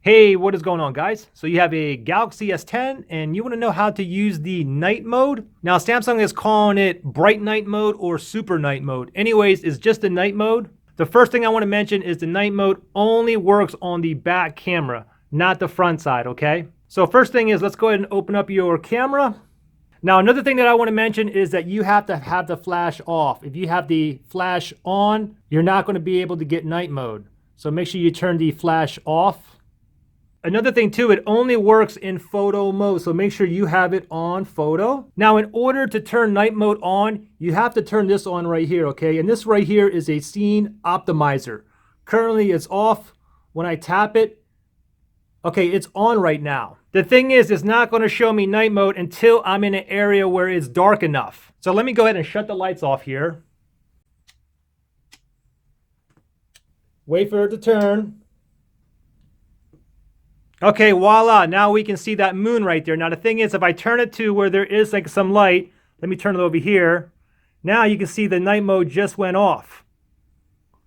Hey, what is going on, guys? So you have a Galaxy S10 and you want to know how to use the night mode. Now Samsung is calling it bright night mode or super night mode. Anyways, it's just the night mode. The first thing I want to mention is the night mode only works on the back camera, not the front side, okay? So first thing is, let's go ahead and open up your camera. Now another thing that I want to mention is that you have to have the flash off. If you have the flash on, you're not going to be able to get night mode. So make sure you turn the flash off. Another thing too, it only works in photo mode, so make sure you have it on photo. Now, in order to turn night mode on, you have to turn this on right here, okay? And this right here is a scene optimizer. Currently, it's off. When I tap it, okay, it's on right now. The thing is, it's not gonna show me night mode until I'm in an area where it's dark enough. So let me go ahead and shut the lights off here. Wait for it to turn. Okay, voila, now we can see that moon right there. Now the thing is, if I turn it to where there is like some light, let me turn it over here. Now you can see the night mode just went off.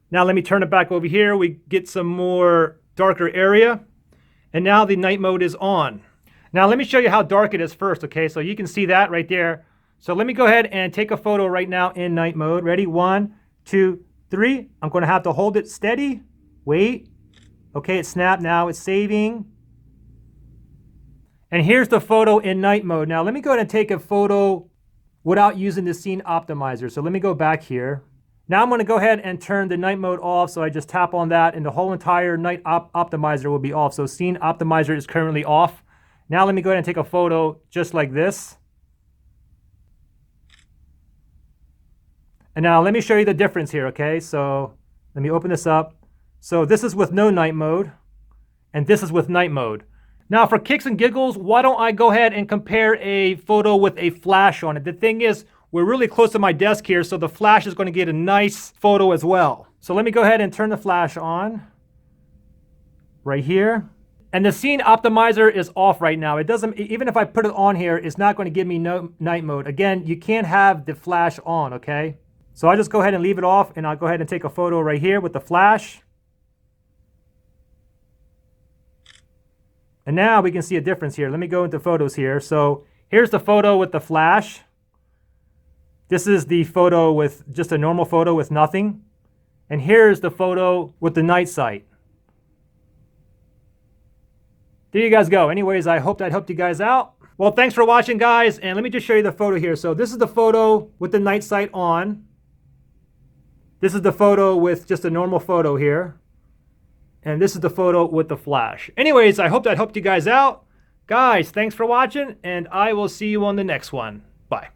Now let me turn it back over here. We get some more darker area. And now the night mode is on. Now let me show you how dark it is first, okay? So you can see that right there. So let me go ahead and take a photo right now in night mode. Ready? 1, 2, 3. I'm gonna have to hold it steady. Wait. Okay, it snapped now, it's saving. And here's the photo in night mode. Now let me go ahead and take a photo without using the scene optimizer. So let me go back here. Now I'm going to go ahead and turn the night mode off. So I just tap on that and the whole entire night optimizer will be off. So scene optimizer is currently off. Now let me go ahead and take a photo just like this. And now let me show you the difference here, okay? So let me open this up. So this is with no night mode and this is with night mode. Now for kicks and giggles, why don't I go ahead and compare a photo with a flash on it? The thing is, we're really close to my desk here, so the flash is going to get a nice photo as well. So let me go ahead and turn the flash on right here. And the scene optimizer is off right now. It doesn't, even if I put it on here, it's not going to give me no night mode. Again, you can't have the flash on, okay? So I just go ahead and leave it off and I'll go ahead and take a photo right here with the flash. And now we can see a difference here. Let me go into photos here. So here's the photo with the flash. This is the photo with just a normal photo with nothing. And here's the photo with the night sight. There you guys go. Anyways, I hope that helped you guys out. Well, thanks for watching, guys. And let me just show you the photo here. So this is the photo with the night sight on. This is the photo with just a normal photo here. And this is the photo with the flash. Anyways, I hope that helped you guys out. Guys, thanks for watching, and I will see you on the next one. Bye.